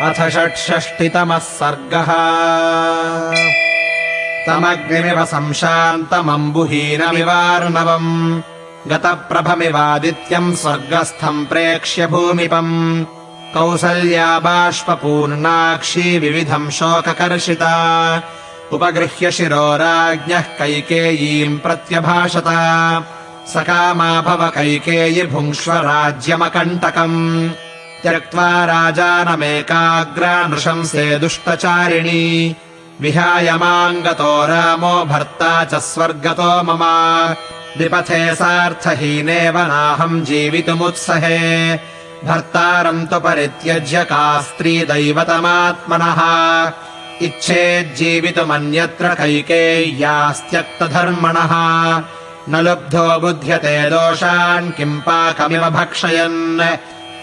अथ षट्षष्टितमः सर्गः। तमग्निमिव संशान्तमम्बुहीनमिवार्णवम् गतप्रभमिवादित्यम् स्वर्गस्थम् प्रेक्ष्य भूमिपम् कौसल्या बाष्पूर्णाक्षी विविधम् शोककर्षिता उपगृह्य शिरो राज्ञः कैकेयीम् प्रत्यभाषत सकामा भव कैकेयी भुङ्क्ष्व राज्यमकण्टकम् त्यक्त्वा राजानमेकाग्रा नृशंसे दुष्टचारिणी विहाय माम् गतो रामो भर्ता च स्वर्गतो मम विपथे सार्थहीनेव नाहम् जीवितुमुत्सहे भर्तारम् तु परित्यज्य का स्त्री दैवतमात्मनः इच्छेज्जीवितुमन्यत्र कैकेय्यास्त्यक्तधर्मणः न लुब्धो बुध्यते दोषान् किम् पाकमिव भक्षयन्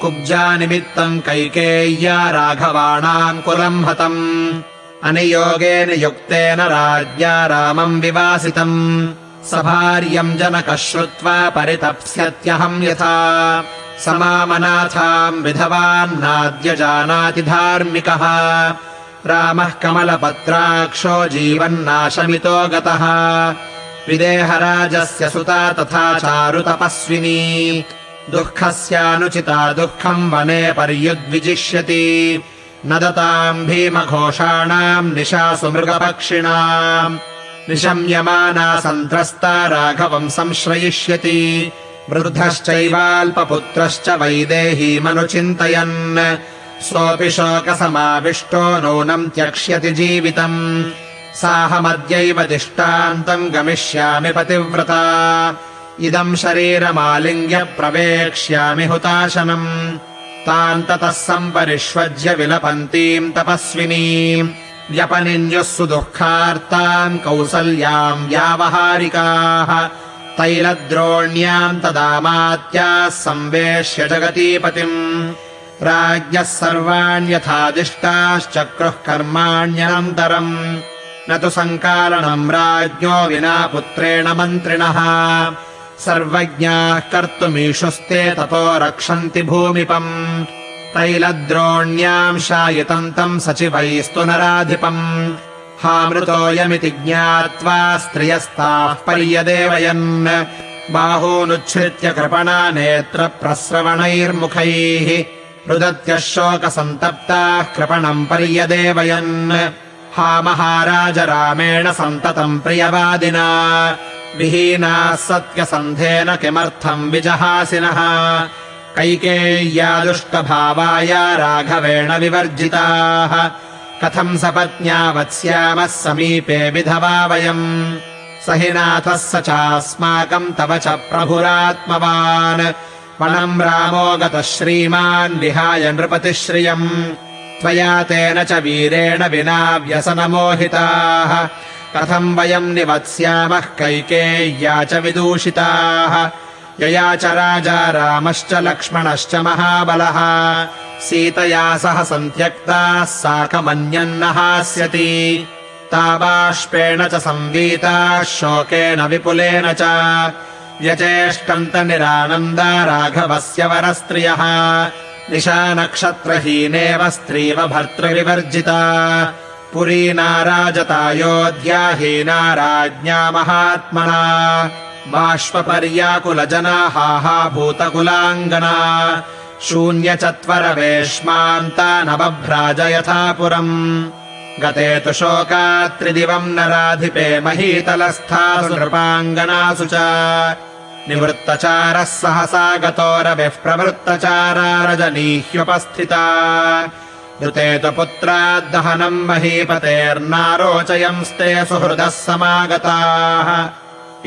कुब्जानिमित्तम् कैकेय्या राघवाणाम् कुलम् हतम् अनियोगेन युक्तेन राज्ञा रामम् विवासितम् सभार्यम् जनकः श्रुत्वा परितप्स्यत्यहम् यथा समामनाथाम् विधवान्नाद्य जानाति धार्मिकः रामः कमलपत्राक्षो जीवन्नाशमितो गतः विदेहराजस्य सुता तथा चारुतपस्विनी दुःखस्यानुचिता दुःखम् वने पर्युद्विजिष्यति न दताम् भीमघोषाणाम् निशासु मृगपक्षिणाम् निशम्यमाना सन्त्रस्ता राघवम् संश्रयिष्यति वृद्धश्चैवाल्पपुत्रश्च वैदेहीमनुचिन्तयन् सोऽपि शोकसमाविष्टो नूनम् त्यक्ष्यति जीवितम् साहमद्यैव दिष्टान्तम् गमिष्यामि पतिव्रता इदम् शरीरमालिङ्ग्य प्रवेक्ष्यामि हुताशनम् ताम् ततः सम्परिष्वज्य विलपन्तीम् तपस्विनीम् व्यपनिन्युः सुदुःखार्ताम् कौसल्याम् व्यावहारिकाः तैलद्रोण्याम् तदामात्याः संवेश्य जगतीपतिम् राज्ञः सर्वाण्यथादिष्टाश्चक्रुः कर्माण्यनन्तरम् न तु सङ्कारणम् राज्ञो विना पुत्रेण मन्त्रिणः सर्वज्ञाः कर्तुमीशुस्ते ततो रक्षन्ति भूमिपम् तैलद्रोण्याम् शायितम् तम् सचिवैस्तु नराधिपम् हामृतोऽयमिति ज्ञात्वा स्त्रियस्ताः पर्यदेवयन् बाहूनुच्छ्रित्य कृपणा नेत्रप्रस्रवणैर्मुखैः रुदत्यः शोकसन्तप्ताः कृपणम् पर्यदेवयन् हा महाराज रामेण सन्ततम् प्रियवादिना विहीनाः सत्यसन्धेन किमर्थम् विजहासिनः कैकेय्या दुष्टभावाया राघवेण विवर्जिताः कथम् सपत्न्या वत्स्यामः समीपे विधवा वयम् स हि नाथः स चास्माकम् तव च प्रभुरात्मवान् वनम् रामो गतः श्रीमान् विहाय नृपतिश्रियम् त्वया तेन च वीरेण विना व्यसनमोहिताः कथम् वयम् निवत्स्यामः कैकेय्या च विदूषिताः यया च राजा रामश्च लक्ष्मणश्च महाबलः सीतया सह सन्त्यक्ताः साकमन्यन्न हास्यति ता बाष्पेण च संवीताः शोकेन विपुलेन च व्यचेष्टन्त निरानन्दा राघवस्य वरस्त्रियः निशानक्षत्रहीनेव स्त्रीव भर्तृविवर्जिता पुरी नाराजतायोध्याहीना राज्ञा महात्मना बाष्पर्याकुलजना हा भूतकुलाङ्गना शून्यचत्वरवेश्मान्ता नवभ्राज यथा पुरम् गते तु शोकात्रिदिवम् नराधिपे महीतलस्थासु नृपाङ्गनासु च निवृत्तचारः सहसा गतो रविः प्रवृत्तचारा रजनीह्युपस्थिता ऋते तु पुत्राद्दहनम् महीपतेर्नारोचयंस्ते सुहृदः समागताः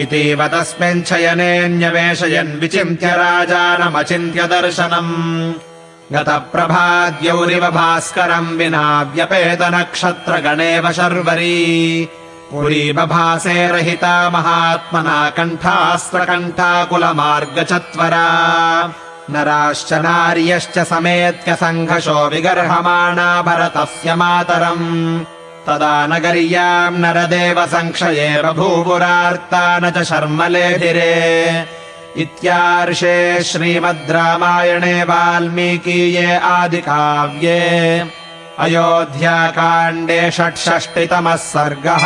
इतीव तस्मिन् शयनेऽन्यवेशयन् विचिन्त्य राजानमचिन्त्य दर्शनम् गतप्रभाद्यौरिव भास्करम् विना व्यपेतनक्षत्रगणेव शर्वरी पुरी बभासे रहिता महात्मना कण्ठास्त्रकण्ठाकुलमार्गचत्वरा नराश्च नार्यश्च समेत्य सङ्घशो विगर्हमाणा भरतस्य मातरम् तदा नगर्याम् नरदेव संक्षये बभूवुरार्ता न च शर्मलेभिरे इत्यार्षे श्रीमद् रामायणे वाल्मीकीये आदिकाव्ये अयोध्याकाण्डे 66तमः सर्गः।